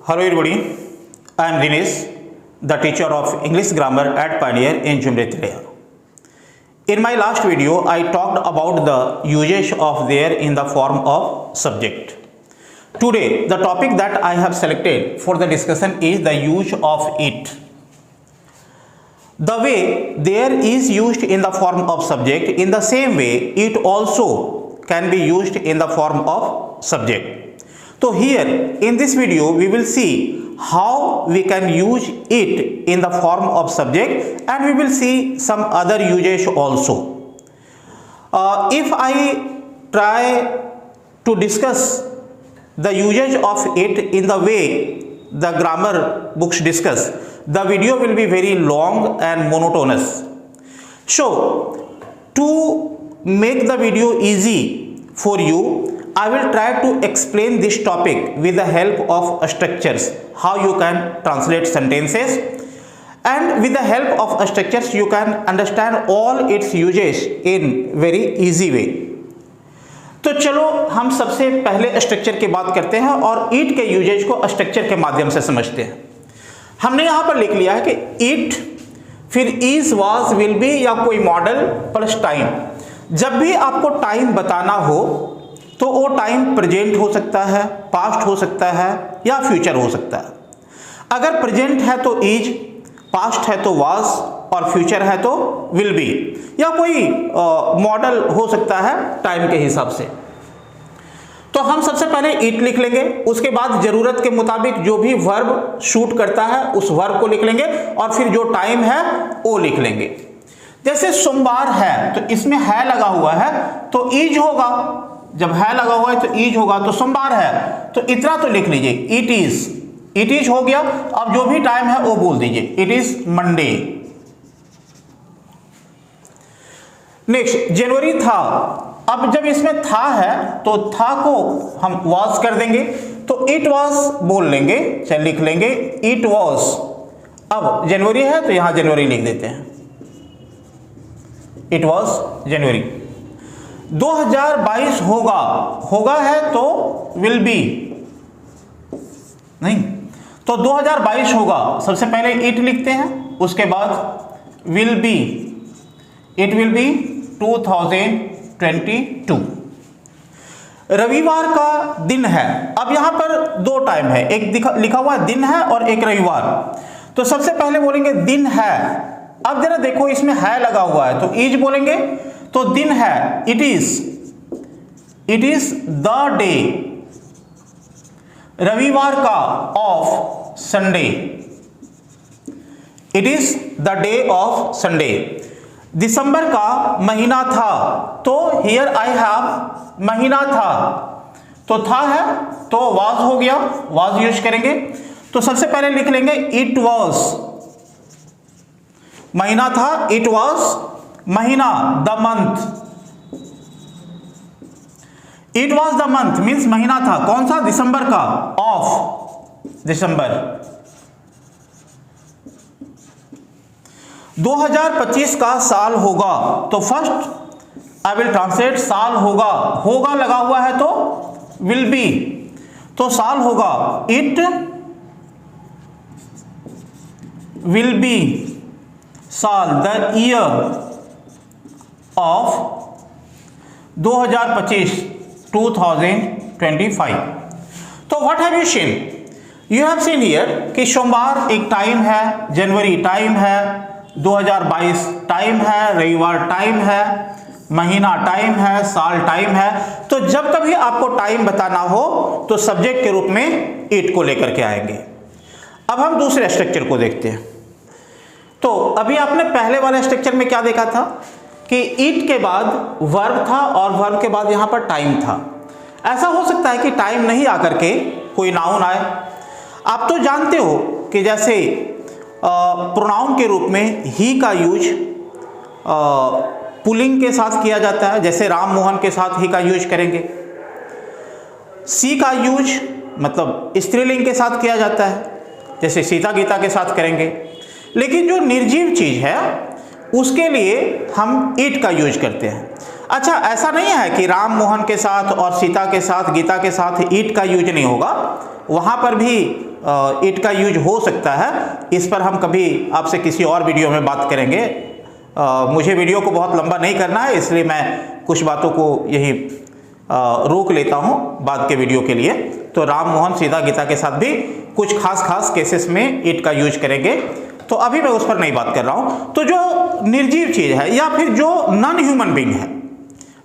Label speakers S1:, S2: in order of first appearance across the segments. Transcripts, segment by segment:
S1: Hello everybody, I am Dinesh, the teacher of English grammar at Pioneer in Jumretilaya. In my last video, I talked about the usage of there in the form of subject. Today, the topic that I have selected for the discussion is the use of it. The way there is used in the form of subject, in the same way it also can be used in the form of subject. So here in this video we will see how we can use it in the form of subject, and we will see some other usage also. If I try to discuss the usage of it in the way the grammar books discuss, the video will be very long and monotonous. So to make the video easy for you, I will try to explain this topic with the help of structures, how you can translate sentences, and with the help of structures you can understand all its uses in very easy way. तो चलो हम सबसे पहले structure की बात करते हैं और इट के यूजेज को स्ट्रक्चर के माध्यम से समझते हैं। हमने यहाँ पर लिख लिया है कि इट, फिर इज, वाज, विल बी या कोई मॉडल प्लस टाइम। जब भी आपको टाइम बताना हो तो वो टाइम प्रेजेंट हो सकता है, पास्ट हो सकता है या फ्यूचर हो सकता है। अगर प्रेजेंट है तो इज, पास्ट है तो वाज और फ्यूचर है तो विल बी, या कोई मॉडल हो सकता है टाइम के हिसाब से। तो हम सबसे पहले इट लिख लेंगे, उसके बाद जरूरत के मुताबिक जो भी वर्ब शूट करता है उस वर्ब को लिख लेंगे और फिर जो टाइम है वो लिख लेंगे। जैसे सोमवार है तो इसमें है लगा हुआ है तो इज होगा, जब है लगा हुआ है तो इज होगा, तो सोमवार है तो इतना तो लिख लीजिए इट इज हो गया। अब जो भी टाइम है वो बोल दीजिए इट इज मंडे। नेक्स्ट जनवरी था, अब जब इसमें था है तो था को हम वॉज कर देंगे तो इट वॉज बोल लेंगे, चल लिख लेंगे इट वॉज। अब जनवरी है तो यहां जनवरी लिख देते हैं, इट वॉज जनवरी। 2022 होगा है तो विल बी नहीं, तो 2022 होगा, सबसे पहले इट लिखते हैं, उसके बाद will be, it will B 2022। रविवार का दिन है, अब यहां पर दो टाइम है, एक लिखा हुआ दिन है और एक रविवार। तो सबसे पहले बोलेंगे दिन है। अब जरा देखो इसमें है लगा हुआ है तो इज बोलेंगे, तो दिन है इट इज द डे, रविवार का of Sunday, it is the day of Sunday. दिसंबर का महीना था तो हियर आई हैव महीना था, तो था है तो वाज हो गया, वाज यूज करेंगे। तो सबसे पहले लिख लेंगे इट वाज, महीना था इट वाज महीना, the month, it was the month means महीना था, कौन सा, दिसंबर का, ऑफ दिसंबर। 2025 का साल होगा, तो फर्स्ट आई विल ट्रांसलेट साल होगा लगा हुआ है तो विल बी, तो साल होगा इट विल बी साल, द ईयर ऑफ 2025 2025। तो what have you seen, you have seen here कि सोमवार एक टाइम है, जनवरी टाइम है, 2022 टाइम है, रविवार टाइम है, महीना टाइम है, साल टाइम है। तो जब कभी आपको टाइम बताना हो तो सब्जेक्ट के रूप में इट को लेकर के आएंगे। अब हम दूसरे स्ट्रक्चर को देखते हैं। तो अभी आपने पहले वाले स्ट्रक्चर में क्या देखा था कि इट के बाद वर्ब था और वर्ब के बाद यहां पर टाइम था। ऐसा हो सकता है कि टाइम नहीं आकर के कोई नाउन आए। आप तो जानते हो कि जैसे प्रोनाउन के रूप में ही का यूज पुल्लिंग के साथ किया जाता है, जैसे राम मोहन के साथ ही का यूज करेंगे। सी का यूज मतलब स्त्रीलिंग के साथ किया जाता है, जैसे सीता गीता के साथ करेंगे। लेकिन जो निर्जीव चीज है उसके लिए हम इट का यूज करते हैं। अच्छा, ऐसा नहीं है कि राम मोहन के साथ और सीता के साथ, गीता के साथ ईट का यूज नहीं होगा, वहाँ पर भी ईट का यूज हो सकता है। इस पर हम कभी आपसे किसी और वीडियो में बात करेंगे। मुझे वीडियो को बहुत लंबा नहीं करना है, इसलिए मैं कुछ बातों को यही रोक लेता हूँ बाद के वीडियो के लिए। तो राम मोहन सीता गीता के साथ भी कुछ खास केसेस में ईट का यूज करेंगे, तो अभी मैं उस पर नहीं बात कर रहा हूँ। तो जो निर्जीव चीज़ है या फिर जो नॉन ह्यूमन बीइंग है,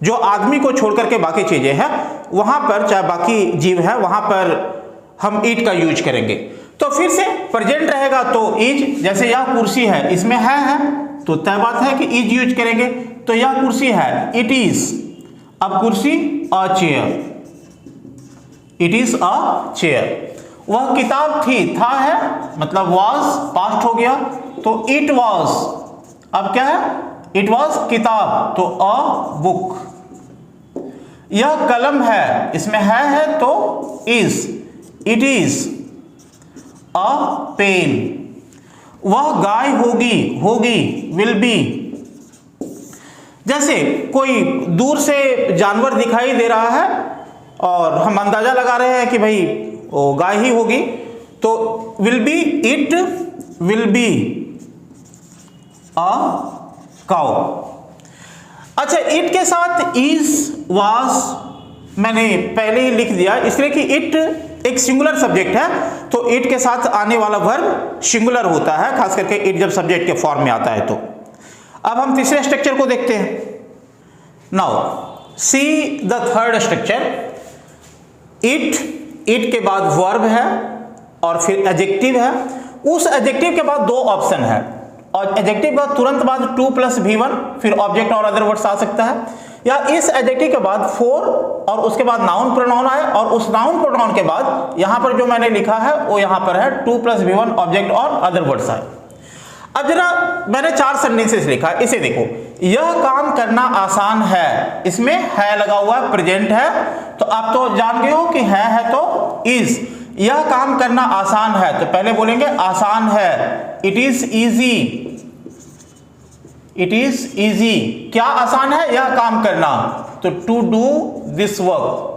S1: जो आदमी को छोड़ करके बाकी चीज़ें हैं, वहाँ पर चाहे बाकी जीव है, वहाँ पर हम ईट का यूज करेंगे। तो फिर से प्रेजेंट रहेगा तो इज, जैसे यह कुर्सी है, इसमें है तो तय बात है कि इज यूज करेंगे। तो यह कुर्सी है, इट इज, अब कुर्सी a chair, it is a chair. वह किताब थी, था है, मतलब वाज पास्ट हो गया, तो इट वाज, अब क्या है, इट वाज किताब, तो अ बुक। यह कलम है, इसमें है तो is, it is a pen. वह गाय होगी, होगी, विल बी। जैसे कोई दूर से जानवर दिखाई दे रहा है और हम अंदाजा लगा रहे हैं कि भाई वो गाय ही होगी, तो will be, it will be a cow. अच्छा, इट के साथ इज, वाज मैंने पहले ही लिख दिया, इसलिए कि इट एक सिंगुलर सब्जेक्ट है, तो इट के साथ आने वाला वर्ब सिंगुलर होता है, खास करके इट जब सब्जेक्ट के फॉर्म में आता है। तो अब हम तीसरे स्ट्रक्चर को देखते हैं। Now see the third structure. It के बाद वर्ब है और फिर एडजेक्टिव है। उस एडजेक्टिव के बाद दो ऑप्शन है, और एडजेक्टिव का तुरंत बाद टू प्लस V1, फिर ऑब्जेक्ट और अदर वर्ड्स आ सकता है, या इस एडजेक्टिव के बाद फोर और उसके बाद नाउन प्रोनाउन आए, और उस नाउन प्रोनाउन के बाद यहां पर जो मैंने लिखा है वो यहां पर है टू प्लस V1 ऑब्जेक्ट और अदर वर्ड्स आए। अब जरा मैंने 4 सेंटेंसेस लिखा, इसे देखो। यह काम करना आसान है, इसमें है लगा हुआ है, प्रेजेंट है, तो आप तो जान गए हो कि है तो इज। यह काम करना आसान है, तो पहले बोलेंगे आसान है, it is easy, it is easy. क्या आसान है? यह काम करना, तो to do this work.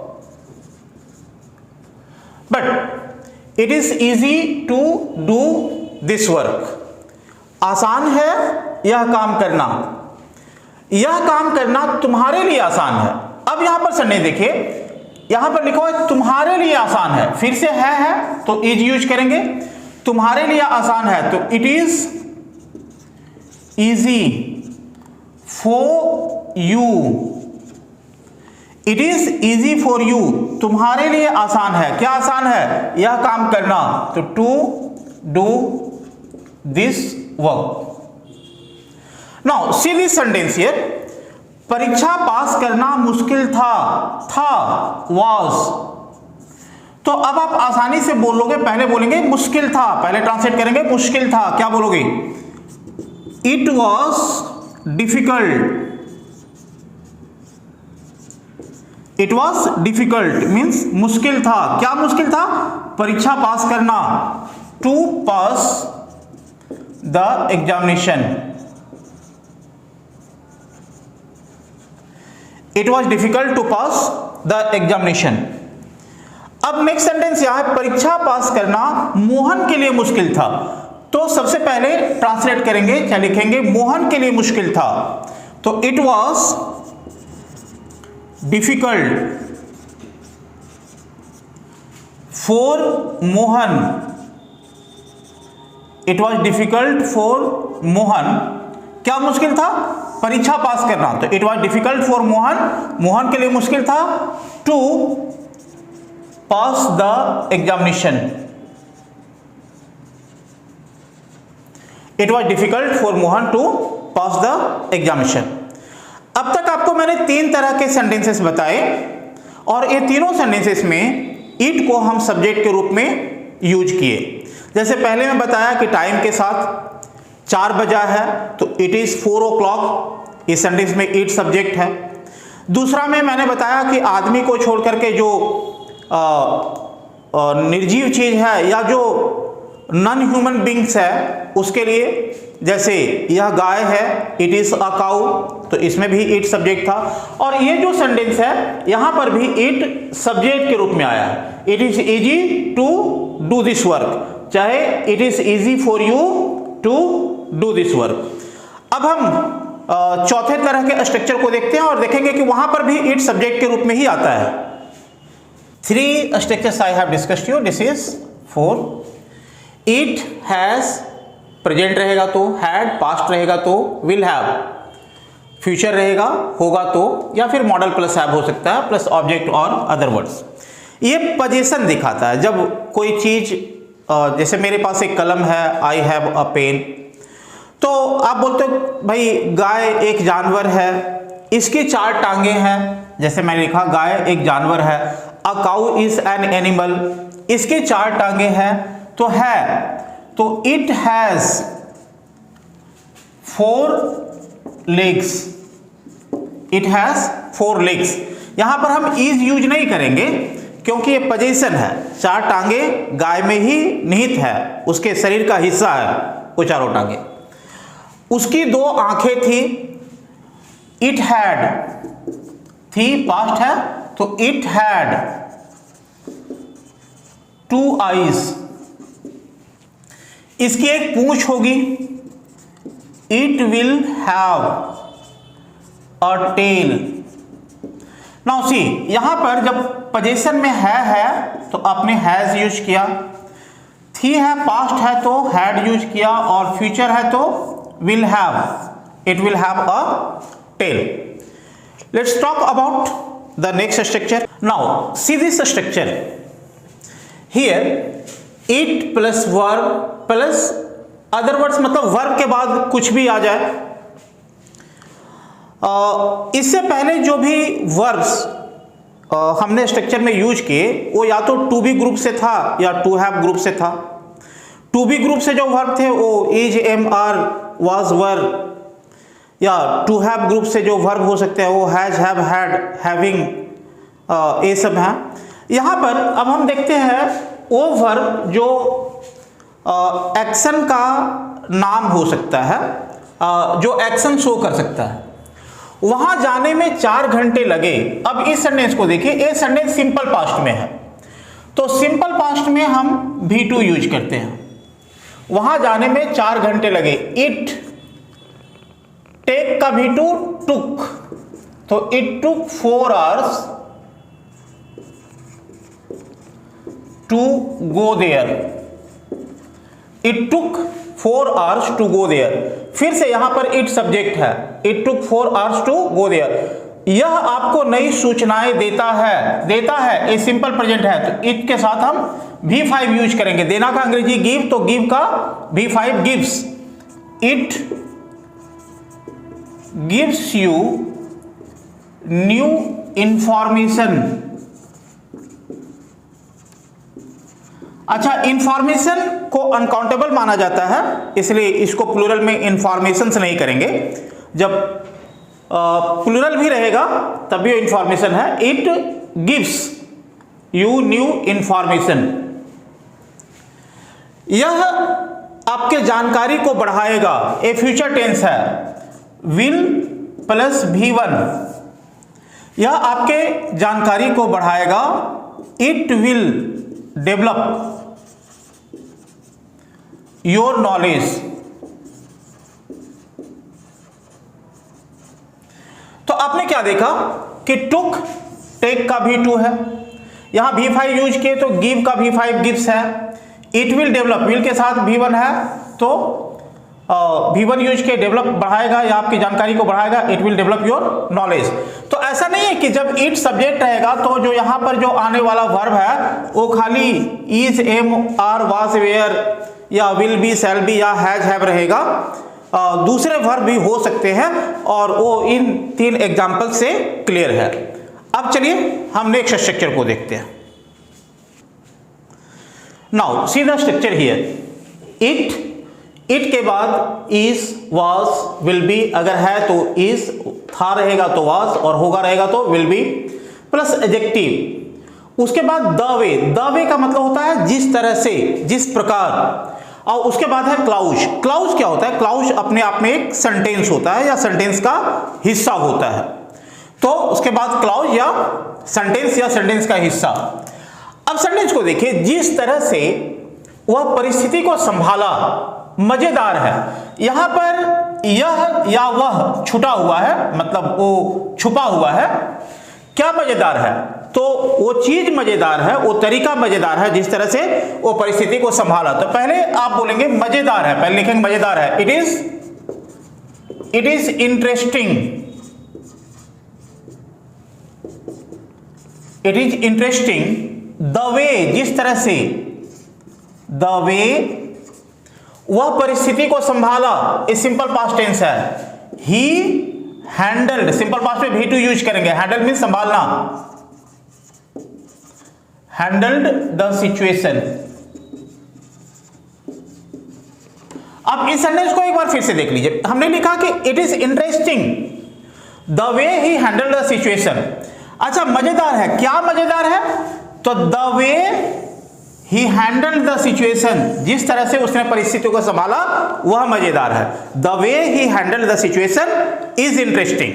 S1: But it is easy to do this work. आसान है यह काम करना, यह काम करना तुम्हारे लिए आसान है। अब यहां पर सन्ने देखिए, यहां पर लिखा है तुम्हारे लिए आसान है, फिर से है तो इज यूज करेंगे। तुम्हारे लिए आसान है तो it is easy for you, it is easy for you. तुम्हारे लिए आसान है, क्या आसान है? यह काम करना, तो to do this work. Now see this sentence here. परीक्षा पास करना मुश्किल था वाज। तो अब आप आसानी से बोलोगे, पहले बोलेंगे मुश्किल था, पहले ट्रांसलेट करेंगे मुश्किल था, क्या बोलोगे? It was difficult, it was difficult means मुश्किल था। क्या मुश्किल था? परीक्षा पास करना, to pass the examination. It was difficult to pass the examination. अब नेक्स्ट सेंटेंस यहां है, परीक्षा पास करना मोहन के लिए मुश्किल था। तो सबसे पहले ट्रांसलेट करेंगे, क्या लिखेंगे? मोहन के लिए मुश्किल था, तो it was difficult for Mohan, it was difficult for Mohan. क्या मुश्किल था? परीक्षा पास करना, तो it was difficult for Mohan, Mohan के लिए मुश्किल था to pass the examination. It was difficult for Mohan to pass the examination. अब तक आपको मैंने 3 तरह के सेंटेंसेस बताए, और ये तीनों सेंटेंसेस में इट को हम सब्जेक्ट के रूप में यूज किए। जैसे पहले मैं बताया कि टाइम के साथ 4 बजा है, तो इट इज 4 o'clock, इस सेंटेंस में इट सब्जेक्ट है। दूसरा में मैंने बताया कि आदमी को छोड़ करके जो निर्जीव चीज है या जो नॉन ह्यूमन बींग्स है उसके लिए, जैसे यह गाय है, इट इज अ काउ, तो इसमें भी इट सब्जेक्ट था। और ये जो सेंटेंस है यहां पर भी इट सब्जेक्ट के रूप में आया है। It is easy to do this work, चाहे it is easy for you to do this work. अब हम चौथे तरह के स्ट्रक्चर को देखते हैं और देखेंगे कि वहां पर भी इट सब्जेक्ट के रूप में ही आता है। 3 structures I have discussed you, this is 4। It has present रहेगा तो, हैड पास्ट रहेगा तो, विल हैव फ्यूचर रहेगा होगा तो, या फिर मॉडल प्लस हैव हो सकता है प्लस ऑब्जेक्ट और अदर वर्ड्स। ये पोजीशन दिखाता है जब कोई चीज, जैसे मेरे पास एक कलम है, आई हैव अ पेन, तो आप बोलते हो भाई गाय एक जानवर है, इसकी 4 टांगे हैं, जैसे मैंने लिखा गाय एक जानवर है। A cow is an animal, इसके 4 टांगे हैं तो है, तो it has 4 legs, it has 4 legs। यहां पर हम इज यूज नहीं करेंगे क्योंकि ये पोजीशन है, 4 टांगे गाय में ही निहित है, उसके शरीर का हिस्सा है वो 4 टांगे। उसकी 2 आंखें थी, इट हैड थी पास्ट है तो इट हैड 2 eyes। इसकी एक पूंछ होगी, it will have a tail. Now see, यहां पर जब पोजीशन में है तो आपने हैज यूज किया, थी है पास्ट है तो हैड यूज किया, और फ्यूचर है तो will have, it will have a tail. Let's talk about the next structure. Now see this structure here, it plus verb plus other words, मतलब वर्ब के बाद कुछ भी आ जाए। इससे पहले जो भी वर्ब्स हमने स्ट्रक्चर में यूज किए वो या तो टू बी ग्रुप से था या टू हैव ग्रुप से था। टू बी ग्रुप से जो वर्ब थे वो इज, एम, आर, वाज, वर, या टू हैव ग्रुप से जो वर्ब हो सकते हैं वो हैज, हैव, हैड, हैविंग, ये सब हैं। यहां पर अब हम देखते हैं वो वर्ब जो एक्शन का नाम हो सकता है, जो एक्शन शो कर सकता है, वहां जाने में 4 घंटे लगे। अब इस सेंटेंस को देखिए, ये सेंटेंस सिंपल पास्ट में है, तो सिंपल पास्ट में हम V2 यूज करते हैं। वहां जाने में 4 घंटे लगे। इट, टेक का V2 टुक, तो it took 4 hours to go there. It took 4 hours to go there. फिर से यहां पर इट सब्जेक्ट है, it took 4 hours to go there. यह आपको नई सूचनाएं देता है, ये सिंपल प्रेजेंट है, तो इट के साथ हम V5 यूज करेंगे। देना का अंग्रेजी गिव, तो गिव का V5 gives. It gives you new information. अच्छा, इंफॉर्मेशन को अनकाउंटेबल माना जाता है, इसलिए इसको प्लूरल में इंफॉर्मेशंस नहीं करेंगे। जब प्लूरल भी रहेगा तब भी इंफॉर्मेशन है। It gives you new information. यह आपके जानकारी को बढ़ाएगा, ये फ्यूचर टेंस है, विल प्लस V1। यह आपके जानकारी को बढ़ाएगा, it will develop your knowledge. तो आपने क्या देखा कि टुक, टेक का V2 है, यहां V5 यूज किए तो गिव का V5 गिव्स है। इट विल डेवलप, विल के साथ V1 है तो V1 यूज के डेवलप बढ़ाएगा या आपकी जानकारी को बढ़ाएगा, it will develop your knowledge. तो ऐसा नहीं है कि जब इट सब्जेक्ट रहेगा तो जो यहां पर जो आने वाला वर्ब है वो खाली is, am, are, was, were या विल बी, शैल बी या हैज, हैव रहेगा। दूसरे वर्ब भी हो सकते हैं और वो इन 3 एग्जाम्पल से क्लियर है। अब चलिए हम नेक्स्ट स्ट्रक्चर को देखते हैं। Now see the structure here. It के बाद इज, वाज, विल बी, अगर है तो इज, था रहेगा तो वाज, और होगा रहेगा तो विल बी, प्लस एडजेक्टिव। उसके बाद द वे का मतलब होता है जिस तरह से, जिस प्रकार। और उसके बाद है क्लाउज। क्लाउज क्या होता है? क्लाउज अपने आप में एक सेंटेंस होता है या सेंटेंस का हिस्सा होता है। तो उसके बाद क्लाउज या सेंटेंस का हिस्सा। अब सेंटेंस को देखिए, जिस तरह से वह परिस्थिति को संभाला, मजेदार है। यहां पर यह या वह छुटा हुआ है, मतलब वो छुपा हुआ है। क्या मजेदार है? तो वो चीज मजेदार है, वो तरीका मजेदार है जिस तरह से वो परिस्थिति को संभाला। तो पहले आप बोलेंगे मजेदार है, पहले लिखेंगे मजेदार है। It is interesting. It is interesting the way, जिस तरह से, द वे वह परिस्थिति को संभाला। ये सिंपल पास्ट टेंस है। ही हैंडल्ड, सिंपल पास्ट में भी टू यूज करेंगे। हैंडल मीन संभालना। Handled the situation. अब इस सेंटेंस को एक बार फिर से देख लीजिए। हमने लिखा कि it is interesting the way he handled the situation. अच्छा, मजेदार है। क्या मजेदार है? तो the way he handled the situation, जिस तरह से उसने परिस्थिति को संभाला वह मजेदार है। The way he handled the situation is interesting.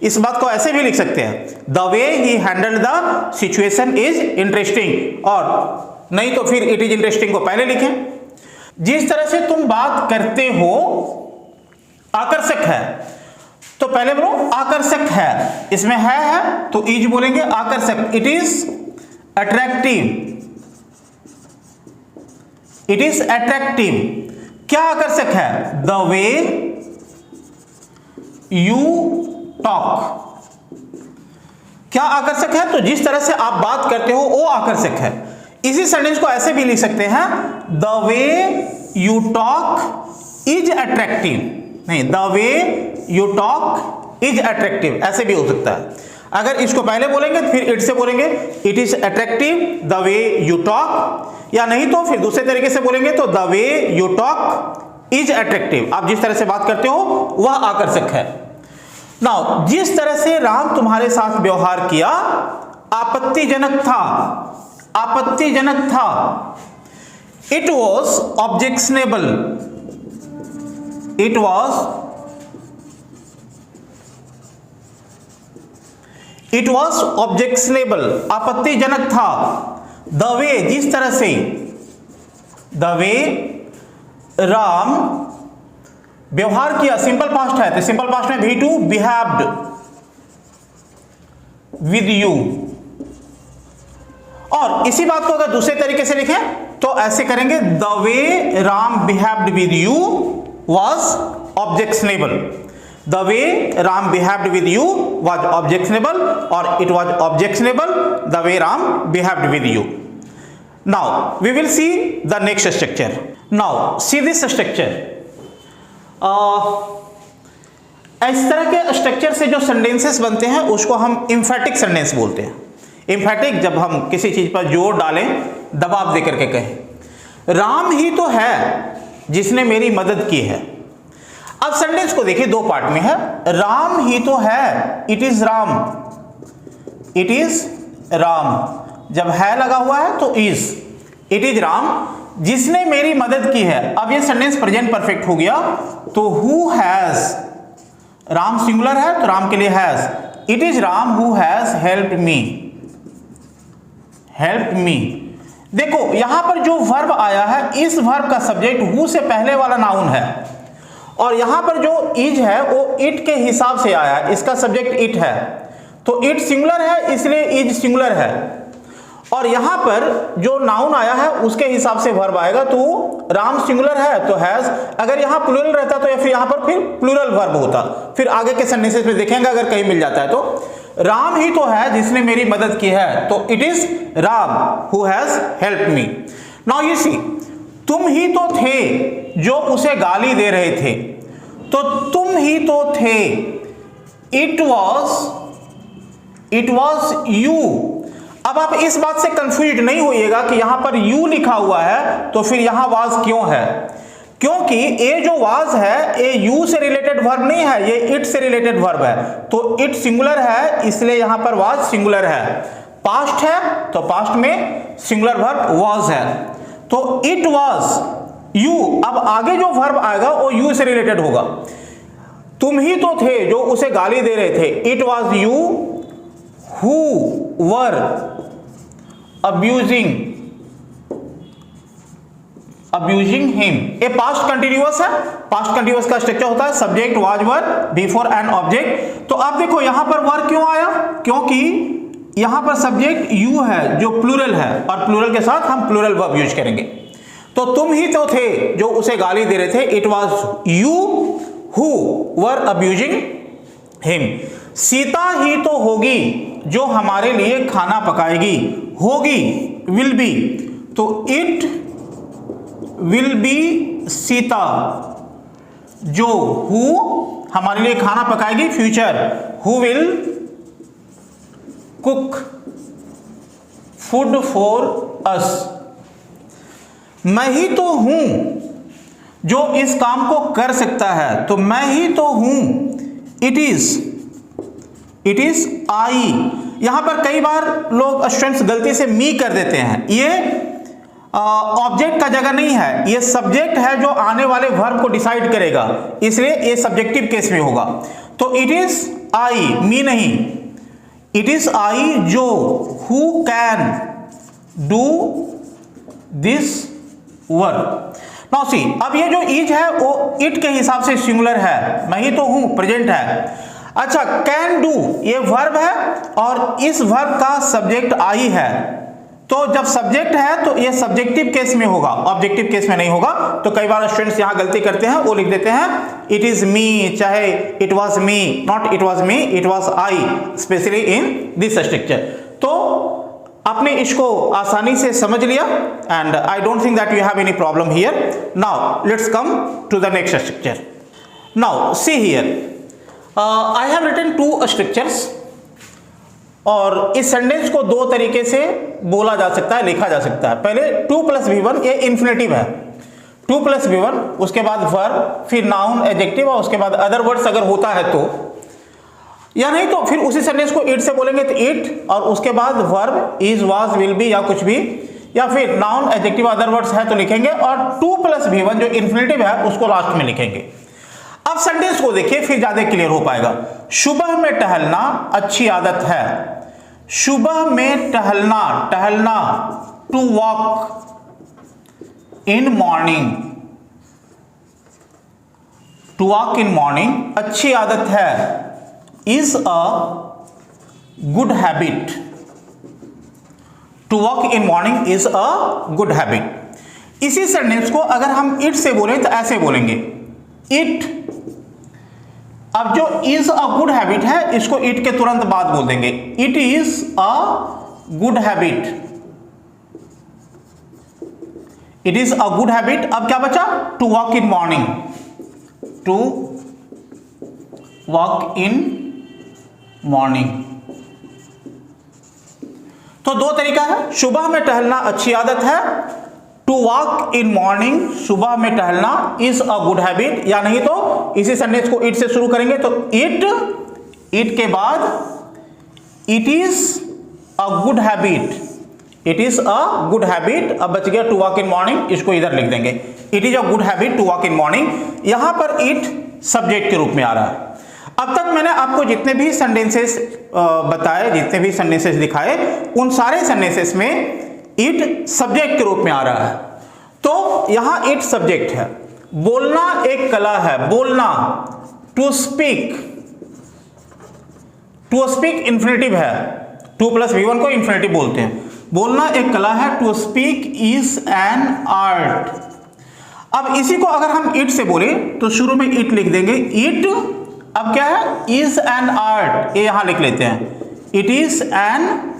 S1: इस बात को ऐसे भी लिख सकते हैं, the way he handled the situation is interesting. और नहीं तो फिर इट इज इंटरेस्टिंग को पहले लिखें। जिस तरह से तुम बात करते हो आकर्षक है, तो पहले बोलो आकर्षक है। इसमें है तो इज बोलेंगे आकर्षक। It is attractive. It is attractive. क्या आकर्षक है? The way you talk. क्या आकर्षक है? तो जिस तरह से आप बात करते हो वो आकर्षक है। इसी सेंटेंस को ऐसे भी लिख सकते हैं, the way you talk is attractive. नहीं, the way you talk is attractive, ऐसे भी हो सकता है। अगर इसको पहले बोलेंगे फिर इट से बोलेंगे it is attractive the way you talk, या नहीं तो फिर दूसरे तरीके से बोलेंगे तो the way you talk is attractive. आप जिस तरह से बात करते हो वह आकर्षक है। नाउ, जिस तरह से राम तुम्हारे साथ व्यवहार किया आपत्तिजनक था। आपत्तिजनक था। It was objectionable. It was objectionable, आपत्तिजनक था। द वे, जिस तरह से, द वे राम व्यवहार किया, सिंपल पास्ट है तो सिंपल पास्ट में भी टू बिहेव्ड विद यू। और इसी बात को अगर दूसरे तरीके से लिखें तो ऐसे करेंगे, the way Ram behaved with you was objectionable. The way Ram behaved with you was objectionable, or it was objectionable the way Ram behaved with you. Now we will see the next structure. Now see this structure. इस तरह के structure से जो sentences बनते हैं उसको हम एम्फैटिक sentence बोलते हैं। एम्फैटिक, जब हम किसी चीज पर जोर डालें, दबाव देकर के कहें, राम ही तो है जिसने मेरी मदद की है। अब सेंटेंस को देखिए, दो पार्ट में है। राम ही तो है, it is Ram. It is Ram, जब है लगा हुआ है तो इज। इट इज राम जिसने मेरी मदद की है। अब ये सेंटेंस प्रेजेंट परफेक्ट हो गया। तो हु हैज, राम सिंगुलर है तो राम के लिए has. It is Ram who has helped me. Helped me. देखो यहां पर जो वर्ब आया है, इस वर्ब का सब्जेक्ट हु से पहले वाला नाउन है, और यहां पर जो इज है वो इट के हिसाब से आया है। इसका सब्जेक्ट इट है, तो इट सिंगुलर है इसलिए इज सिंगुलर है। और यहां पर जो नाउन आया है उसके हिसाब से वर्ब आएगा। तो राम सिंगुलर है तो हैज। अगर यहां प्लूरल रहता तो या फिर यहां पर फिर प्लूरल वर्ब होता। फिर आगे के सेंटेंसेस में देखेंगे अगर कहीं मिल जाता है तो। राम ही तो है जिसने मेरी मदद की है, तो it is Ram who has helped me. Now you see, तुम ही तो थे जो उसे गाली दे रहे थे, तो तुम ही तो थे। It was you. अब आप इस बात से कंफ्यूज नहीं होइएगा कि यहां पर यू लिखा हुआ है तो फिर यहां वाज क्यों है, क्योंकि ये जो वाज है ये यू से रिलेटेड वर्ब नहीं है, ये इट से रिलेटेड वर्ब है। तो इट सिंगुलर है इसलिए यहां पर वाज सिंगुलर है। पास्ट है तो पास्ट में सिंगुलर वर्ब वाज है, तो इट वाज यू। अब आगे जो वर्ब आएगा वो यू से रिलेटेड होगा। तुम ही तो थे जो उसे गाली दे रहे थे, it was you who were abusing him. ये पास्ट कंटिन्यूअस है। पास्ट कंटिन्यूअस का स्ट्रक्चर होता है subject was were before an object. तो आप देखो यहां पर वर क्यों आया, क्योंकि यहां पर सब्जेक्ट यू है जो प्लूरल है, और प्लूरल के साथ हम प्लूरल वर्ब यूज करेंगे। तो तुम ही तो थे जो उसे गाली दे रहे थे, it was you who were abusing him. Sita ही तो होगी जो हमारे लिए खाना पकाएगी, होगी विल बी, तो it will be Sita who हु हमारे लिए खाना पकाएगी, future who will cook food for us. मैं ही तो हूं जो इस काम को कर सकता है, तो मैं ही तो हूं, इट इज आई। यहां पर कई बार लोग स्टूडेंट्स गलती से मी कर देते हैं, ये ऑब्जेक्ट का जगह नहीं है, ये सब्जेक्ट है जो आने वाले वर्ब को डिसाइड करेगा, इसलिए ये सब्जेक्टिव केस में होगा। तो इट इज आई, मी नहीं, इट इज आई जो who can do this work. Now सी, अब ये जो इज है वो इट के हिसाब से सिंगुलर है, मैं ही तो हूं प्रेजेंट है। अच्छा, कैन डू ये वर्ब है और इस वर्ब का सब्जेक्ट आई है, तो जब सब्जेक्ट है तो ये सब्जेक्टिव केस में होगा, ऑब्जेक्टिव केस में नहीं होगा। तो कई बार स्टूडेंट्स यहां गलती करते हैं, वो लिख देते हैं इट इज मी, चाहे it was me, not it was me, it was I, specially in this structure. तो आपने इसको आसानी से समझ लिया and I don't think that you have any problem here. Now let's come to the next structure. Now see here, I have written two structures, और इस sentence को दो तरीके से बोला जा सकता है, लिखा जा सकता है। पहले 2 + V1, ये इन्फिनेटिव है, 2 + V1, उसके बाद वर्ब, फिर नाउन एडजेक्टिव, और उसके बाद अदर वर्ड्स अगर होता है तो, या नहीं तो फिर उसी सेंटेंस को इट से बोलेंगे तो इट, और उसके बाद verb is was will be या कुछ भी, या फिर नाउन एडजेक्टिव अदर वर्ड्स है तो लिखेंगे, और 2 + V1 जो इन्फिनेटिव है उसको लास्ट में लिखेंगे। अब सेंटेंस को देखिए फिर ज्यादा क्लियर हो पाएगा। सुबह में टहलना अच्छी आदत है, सुबह में टहलना, टहलना to walk in morning, to walk in morning अच्छी आदत है, is a good habit, to walk in morning is a good habit. इसी सेंटेंस को अगर हम इट से बोलें तो ऐसे बोलेंगे, इट, अब जो इज अ गुड हैबिट है इसको इट के तुरंत बाद बोल देंगे, it is a good habit, it is a good habit. अब क्या बचा, to walk in morning, to walk in morning. तो दो तरीका है, सुबह में टहलना अच्छी आदत है, टू वॉक इन मॉर्निंग सुबह में टहलना इज अ गुड हैबिट, या नहीं तो इसी सेंटेंस को इट से शुरू करेंगे तो इट, इट के बाद it is a good habit, it is a good habit. अब बच गया टू वॉक इन मॉर्निंग, इसको इधर लिख देंगे, it is a good habit to walk in morning. यहां पर इट सब्जेक्ट के रूप में आ रहा है। अब तक मैंने आपको जितने भी सेंटेंसेस बताए, जितने भी सेंटेंसेस दिखाए, उन सारे सेंटेंसेस में इट सब्जेक्ट के रूप में आ रहा है। तो यहां इट सब्जेक्ट है, बोलना एक कला है, बोलना, to speak, to speak infinitive है, 2 + V1 को इन्फिनेटिव बोलते हैं, बोलना एक कला है, to speak is an art. अब इसी को अगर हम इट से बोले तो शुरू में इट लिख देंगे, इट, अब क्या है, इज एन आर्ट, ये यहां लिख लेते हैं, इट इज एन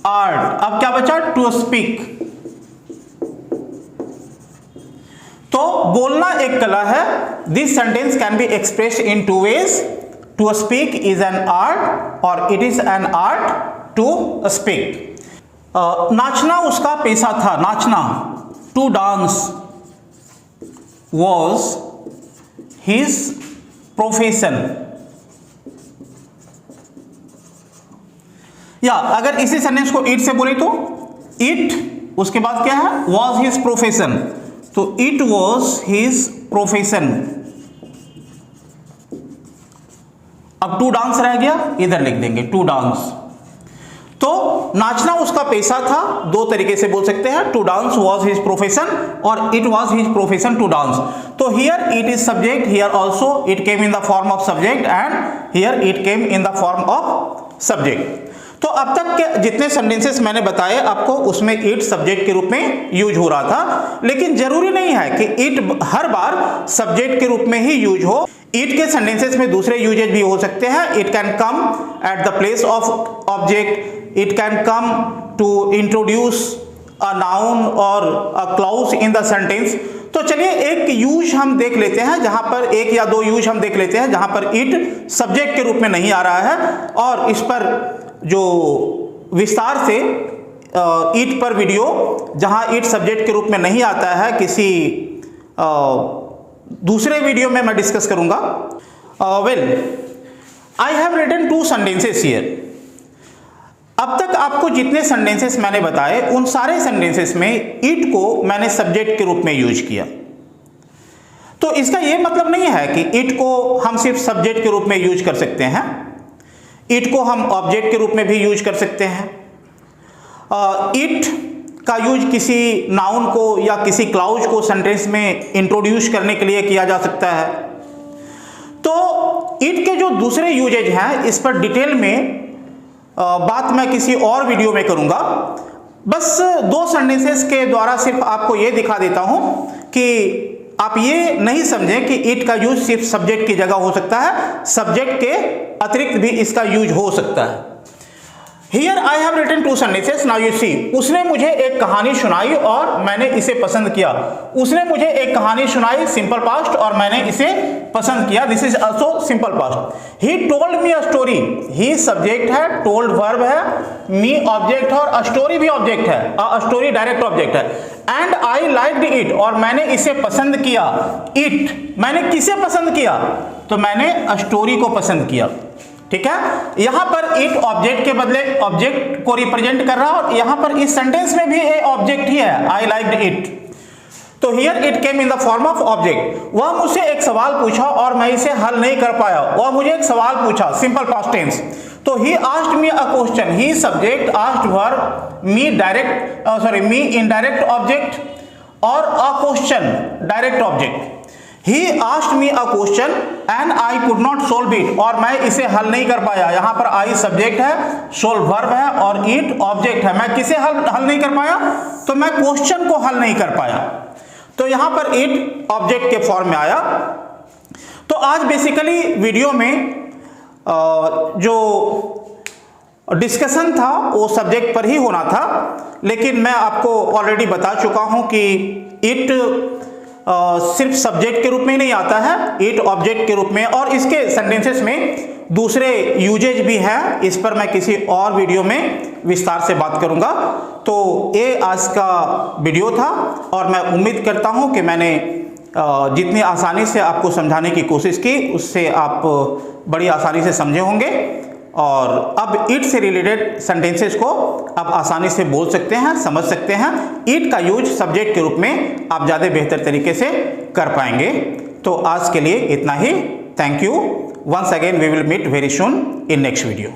S1: आर्ट। अब क्या बचा, टू स्पीक। तो बोलना एक कला है, this sentence can be expressed in 2 ways, to speak is an art और it is an art to speak. नाचना उसका पेशा था, नाचना, to dance was his profession. या अगर इसी सेंटेंस को इट से बोले तो इट, उसके बाद क्या है, वॉज हिज प्रोफेशन, तो इट वॉज हिज प्रोफेशन। अब टू डांस रह गया, इधर लिख देंगे टू डांस। तो नाचना उसका पेशा था, दो तरीके से बोल सकते हैं, to dance was his profession और it was his profession to dance. तो here it is subject, here also it came in the form of subject and here it came in the form of subject. तो अब तक के जितने sentences मैंने बताए आपको, उसमें इट सब्जेक्ट के रूप में यूज हो रहा था, लेकिन जरूरी नहीं है कि इट हर बार सब्जेक्ट के रूप में ही यूज हो। इट के सेंटेंसेस में दूसरे यूजेज भी हो सकते हैं। It can come at the place of object, it can come to introduce a noun or a clause in the sentence। तो चलिए एक यूज हम देख लेते हैं, जहां पर एक या दो यूज हम देख लेते हैं जहां पर इट सब्जेक्ट के रूप में नहीं आ रहा है, और इस पर जो विस्तार से इट पर वीडियो जहां इट सब्जेक्ट के रूप में नहीं आता है, किसी दूसरे वीडियो में मैं डिस्कस करूंगा। Well, I have written two sentences here. अब तक आपको जितने सेंटेंसेस मैंने बताए, उन सारे सेंटेंसेस में इट को मैंने सब्जेक्ट के रूप में यूज किया। तो इसका यह मतलब नहीं है कि इट को हम सिर्फ सब्जेक्ट के रूप में यूज कर सकते हैं, इट को हम ऑब्जेक्ट के रूप में भी यूज कर सकते हैं। इट का यूज किसी नाउन को या किसी क्लाउज को सेंटेंस में इंट्रोड्यूस करने के लिए किया जा सकता है। तो इट के जो दूसरे यूजेज हैं, इस पर डिटेल में बात मैं किसी और वीडियो में करूंगा। बस दो सेंटेंसेस के द्वारा सिर्फ आपको यह दिखा देता हूं कि आप ये नहीं समझें कि इट का यूज सिर्फ सब्जेक्ट की जगह हो सकता है, सब्जेक्ट के अतिरिक्त भी इसका यूज हो सकता है। Here I have written two sentences. Now you see, उसने मुझे एक कहानी सुनाई और मैंने इसे पसंद किया। उसने मुझे एक कहानी सुनाई, सिंपल पास्ट, और मैंने इसे पसंद किया। This is also simple past. He told me a story. He subject है, told verb है, me object है और a story भी object है, a story direct object है। And I liked it, और मैंने इसे पसंद किया। It, मैंने किसे पसंद किया? तो मैंने a story को पसंद किया। ठीक है, यहां पर इट ऑब्जेक्ट के बदले ऑब्जेक्ट को रिप्रेजेंट कर रहा है, और यहां पर इस सेंटेंस में भी एक ऑब्जेक्ट ही है, आई लाइक्ड इट। तो here it came in the form of object. वह मुझसे एक सवाल पूछा और मैं इसे हल नहीं कर पाया। वह मुझे एक सवाल पूछा, सिंपल पास्ट टेंस। तो he asked me a question, he subject, asked verb, me direct me indirect object और a question direct object. He asked me a question and I could not solve it, और मैं इसे हल नहीं कर पाया। यहां पर I सब्जेक्ट है, solve वर्ब है और it ऑब्जेक्ट है। मैं किसे हल नहीं कर पाया? तो मैं क्वेश्चन को हल नहीं कर पाया। तो यहां पर it ऑब्जेक्ट के फॉर्म में आया। तो आज बेसिकली वीडियो में जो डिस्कशन था वो सब्जेक्ट पर ही होना था, लेकिन मैं आपको ऑलरेडी बता चुका हूं कि इट सिर्फ सब्जेक्ट के रूप में नहीं आता है, इट ऑब्जेक्ट के रूप में, और इसके सेंटेंसेस में दूसरे यूजेज भी हैं। इस पर मैं किसी और वीडियो में विस्तार से बात करूंगा। तो ये आज का वीडियो था, और मैं उम्मीद करता हूं कि मैंने जितनी आसानी से आपको समझाने की कोशिश की, उससे आप बड़ी आसानी से समझे होंगे, और अब इट से रिलेटेड सेंटेंसेस को आप आसानी से बोल सकते हैं, समझ सकते हैं। इट का यूज सब्जेक्ट के रूप में आप ज़्यादा बेहतर तरीके से कर पाएंगे। तो आज के लिए इतना ही। Thank you. Once again we will meet very soon in next video.